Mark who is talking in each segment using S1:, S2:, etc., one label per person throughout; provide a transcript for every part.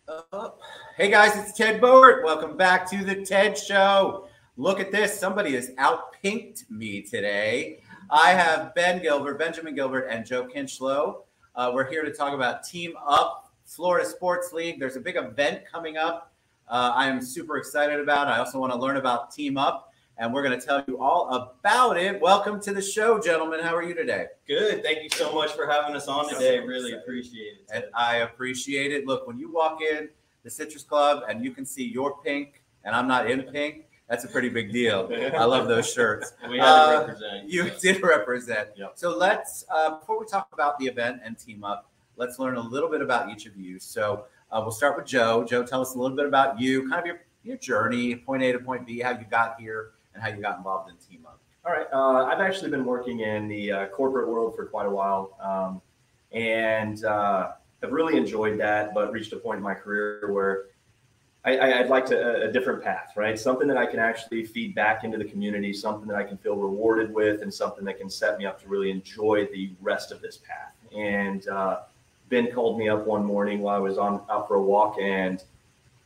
S1: Up. Hey guys, it's Ted Bowert. Welcome back to the Ted Show. Look at this. Somebody has outpinked me today. I have Benjamin Gilbert, and Joe Kincheloe. We're here to talk about TeamUP, Florida Sports League. There's a big event coming up. I am super excited about it. I also want to learn about TeamUP, and we're going to tell you all about it. Welcome to the show, gentlemen. How are you today?
S2: Good. Thank you so much for having us on today. Really appreciate it.
S1: And I appreciate it. Look, when you walk in the Citrus Club and you can see your pink and I'm not in pink, that's a pretty big deal. I love those shirts.
S2: We had to represent.
S1: You did represent.
S2: Yep.
S1: So let's, before we talk about the event and TeamUP, let's learn a little bit about each of you. So we'll start with Joe. Joe, tell us a little bit about you, kind of your journey, point A to point B, how you got here, and how you got involved in TeamUP.
S3: All right. I've actually been working in the corporate world for quite a while, and I've really enjoyed that, but reached a point in my career where I'd like a different path, right? Something that I can actually feed back into the community, something that I can feel rewarded with, and something that can set me up to really enjoy the rest of this path. And Ben called me up one morning while I was out for a walk and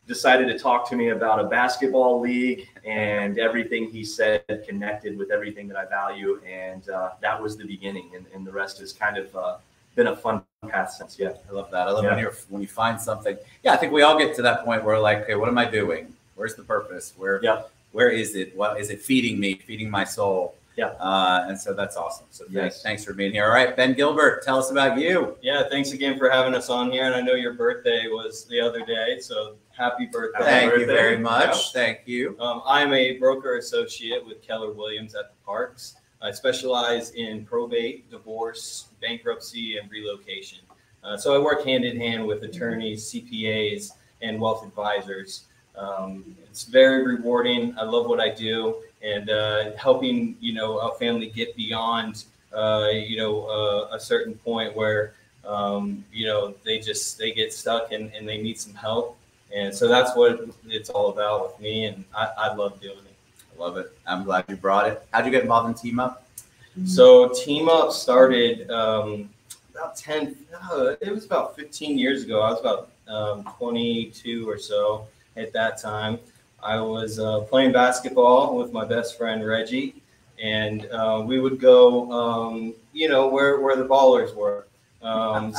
S3: decided to talk to me about a basketball league, and everything he said connected with everything that I value. And that was the beginning. And the rest has kind of been a fun path since. Yeah.
S1: I love that. I love when you find something. Yeah, I think we all get to that point where like, okay, what am I doing? Where's the purpose? Where is it? What is it feeding me, feeding my soul?
S3: Yeah.
S1: And so that's awesome. So thanks for being here. All right, Ben Gilbert, tell us about you.
S2: Yeah, thanks again for having us on here. And I know your birthday was the other day, so happy birthday.
S1: Thank you very much. Yeah. Thank you.
S2: I'm a broker associate with Keller Williams at the Parks. I specialize in probate, divorce, bankruptcy, and relocation. So I work hand in hand with attorneys, CPAs, and wealth advisors. It's very rewarding. I love what I do, and helping a family get beyond a certain point where they get stuck and they need some help. And so that's what it's all about with me, and I love doing it.
S1: I love it. I'm glad you brought it. How'd you get involved in TeamUP?
S2: So TeamUP started it was about 15 years ago. I was about 22 or so at that time. I was playing basketball with my best friend Reggie, and we would go where the ballers were.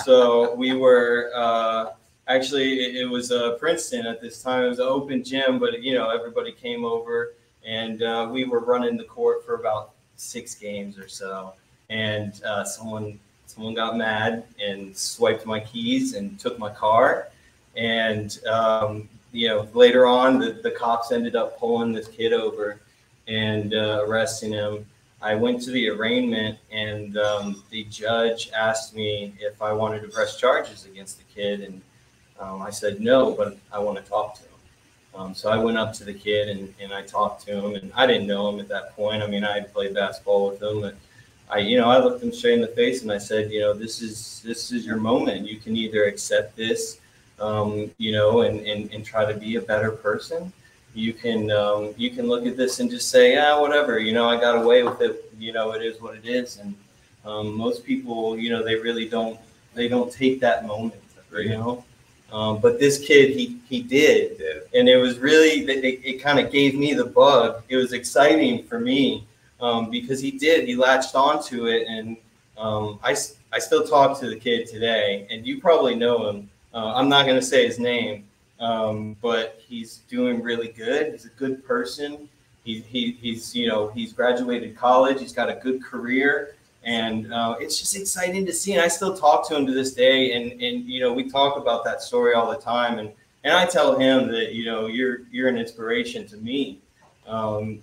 S2: So we were actually, it was Princeton at this time. It was an open gym, but everybody came over, and we were running the court for about 6 games or so. And someone got mad and swiped my keys and took my car. And later on, the cops ended up pulling this kid over and arresting him. I went to the arraignment, and the judge asked me if I wanted to press charges against the kid, and I said no, but I want to talk to him. So I went up to the kid and I talked to him, and I didn't know him at that point. I mean, I had played basketball with him, but I looked him straight in the face and I said, this is your moment. You can either accept this, and try to be a better person. You can look at this and just say, whatever, I got away with it. It is what it is. And most people, they really don't take that moment, but this kid, he did. And it was really, it kind of gave me the bug. It was exciting for me because he latched onto it. And I still talk to the kid today, and you probably know him. I'm not going to say his name, but he's doing really good. He's a good person. He's graduated college. He's got a good career, and it's just exciting to see. And I still talk to him to this day, and we talk about that story all the time. And I tell him that you're an inspiration to me. And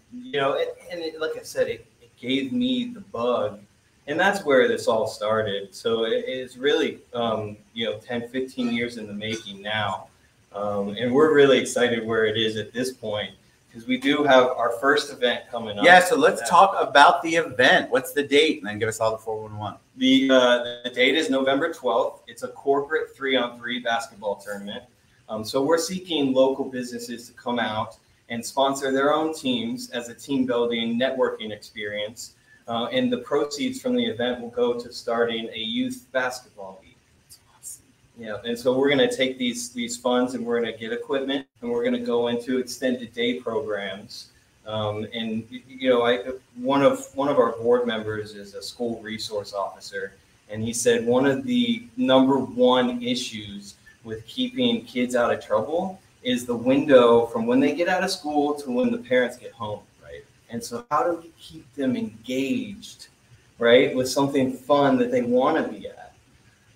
S2: like I said, it gave me the bug. And that's where this all started. So it's really, 10, 15 years in the making now. And we're really excited where it is at this point, because we do have our first event coming up.
S1: Yeah, so let's talk about the event. What's the date? And then give us all the 411.
S2: The date is November 12th. It's a corporate 3-on-3 basketball tournament. So we're seeking local businesses to come out and sponsor their own teams as a team building networking experience. And the proceeds from the event will go to starting a youth basketball league.
S1: That's awesome.
S2: Yeah, and so we're going to take these funds and we're going to get equipment and we're going to go into extended day programs. And you know, one of our board members is a school resource officer, and he said one of the #1 issues with keeping kids out of trouble is the window from when they get out of school to when the parents get home, right? And so how do we keep them engaged, right, with something fun that they want to be at?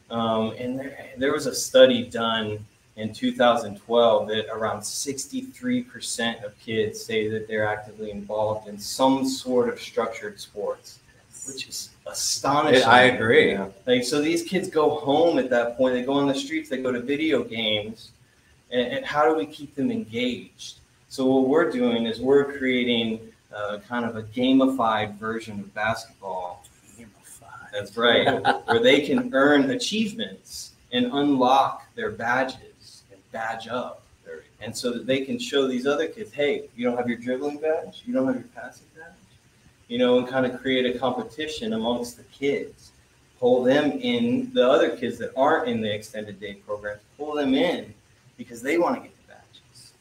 S2: And there was a study done in 2012 that around 63% of kids say that they're actively involved in some sort of structured sports, which is astonishing.
S1: I agree.
S2: Like, so these kids go home at that point, they go on the streets, they go to video games, and how do we keep them engaged? So what we're doing is we're creating kind of a gamified version of basketball. That's right, where they can earn achievements and unlock their badges and badge up. And so that they can show these other kids, hey, you don't have your dribbling badge? You don't have your passing badge? You know, and kind of create a competition amongst the kids. Pull them in, the other kids that aren't in the extended day programs, pull them in because they want to get the badges.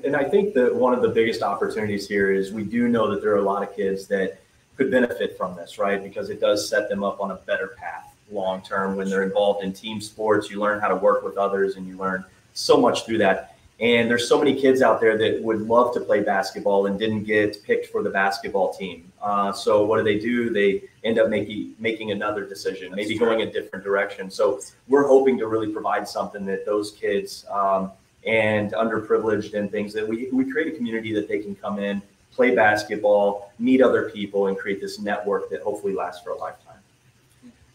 S3: And I think that one of the biggest opportunities here is we do know that there are a lot of kids that could benefit from this, right? Because it does set them up on a better path long term. When they're involved in team sports, you learn how to work with others and you learn so much through that. And there's so many kids out there that would love to play basketball and didn't get picked for the basketball team. So what do? They end up making another decision, maybe going a different direction. So we're hoping to really provide something that those kids and underprivileged and things that we create a community that they can come in, play basketball, meet other people, and create this network that hopefully lasts for a lifetime.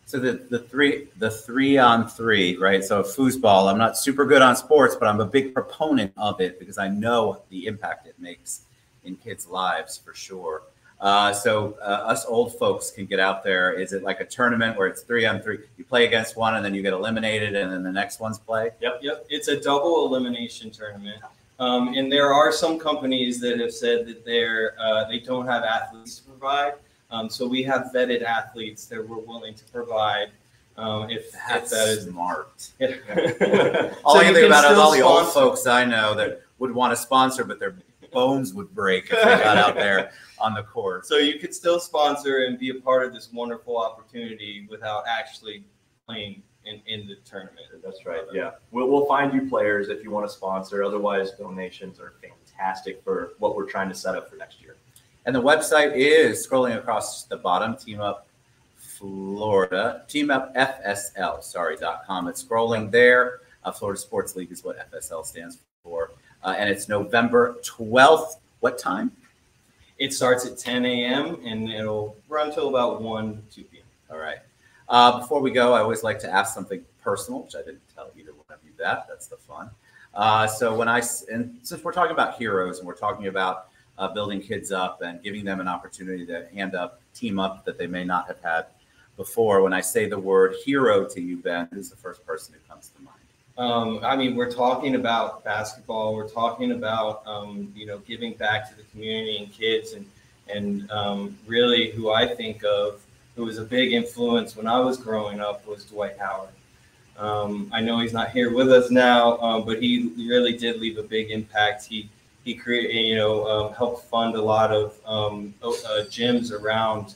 S1: So the 3-on-3, right? So foosball, I'm not super good on sports, but I'm a big proponent of it because I know the impact it makes in kids' lives for sure. So us old folks can get out there. Is it like a tournament where it's 3-on-3? You play against one and then you get eliminated and then the next one's play?
S2: Yep. It's a double elimination tournament. And there are some companies that have said that they don't have athletes to provide. So we have vetted athletes that we're willing to provide. If that is
S1: smart.
S2: Yeah.
S1: All I can think about is all the old folks I know that would want to sponsor, but their bones would break if they got out there on the court.
S2: So you could still sponsor and be a part of this wonderful opportunity without actually playing in the tournament.
S3: That's right. Yeah. We'll find you players if you want to sponsor. Otherwise, donations are fantastic for what we're trying to set up for next year.
S1: And the website is scrolling across the bottom, TeamUP Florida, TeamUPFSL.com. It's scrolling there. Florida Sports League is what FSL stands for. And it's November 12th. What time?
S2: It starts at 10 a.m. and it'll run till about 1, 2 p.m.
S1: All right. Before we go, I always like to ask something personal, which I didn't tell either one of you that. That's the fun. Since we're talking about heroes and we're talking about building kids up and giving them an opportunity to team up that they may not have had before, when I say the word hero to you, Ben, who's the first person who comes to mind?
S2: I mean, we're talking about basketball. We're talking about, giving back to the community and kids and really who I think of, who was a big influence when I was growing up, was Dwight Howard. I know he's not here with us now, but he really did leave a big impact. He created, helped fund a lot of gyms around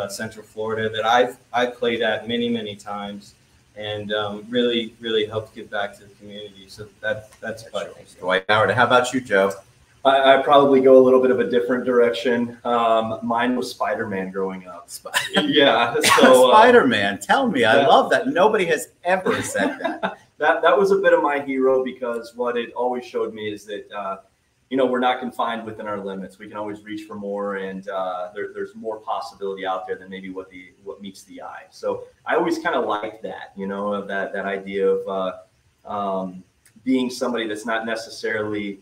S2: Central Florida that I've played at many times, and really helped give back to the community. So that's vital.
S1: Dwight Howard. How about you, Joe?
S3: I probably go a little bit of a different direction. Mine was Spider-Man growing up. Yeah. So,
S1: Spider-Man. Tell me. I love that. Nobody has ever said that.
S3: That was a bit of my hero, because what it always showed me is that, we're not confined within our limits. We can always reach for more, and there's more possibility out there than maybe what meets the eye. So I always kind of liked that, of that idea of being somebody that's not necessarily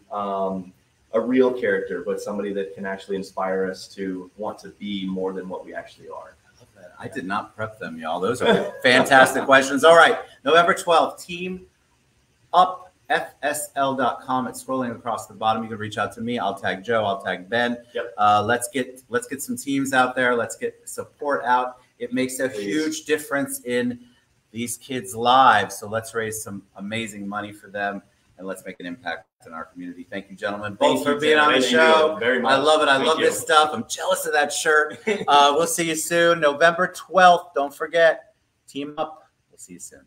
S3: a real character, but somebody that can actually inspire us to want to be more than what we actually are.
S1: I love that. I did not prep them, y'all. Those are fantastic questions. All right. November 12th, TeamUPFSL.com. It's scrolling across the bottom. You can reach out to me. I'll tag Joe. I'll tag Ben.
S3: Yep.
S1: Let's get some teams out there. Let's get support out. It makes a huge difference in these kids' lives. So let's raise some amazing money for them, and let's make an impact in our community. Thank you, gentlemen, both for being on the show.
S3: Very much.
S1: I love it. I love this stuff. I'm jealous of that shirt. We'll see you soon. November 12th. Don't forget, Team Up. We'll see you soon.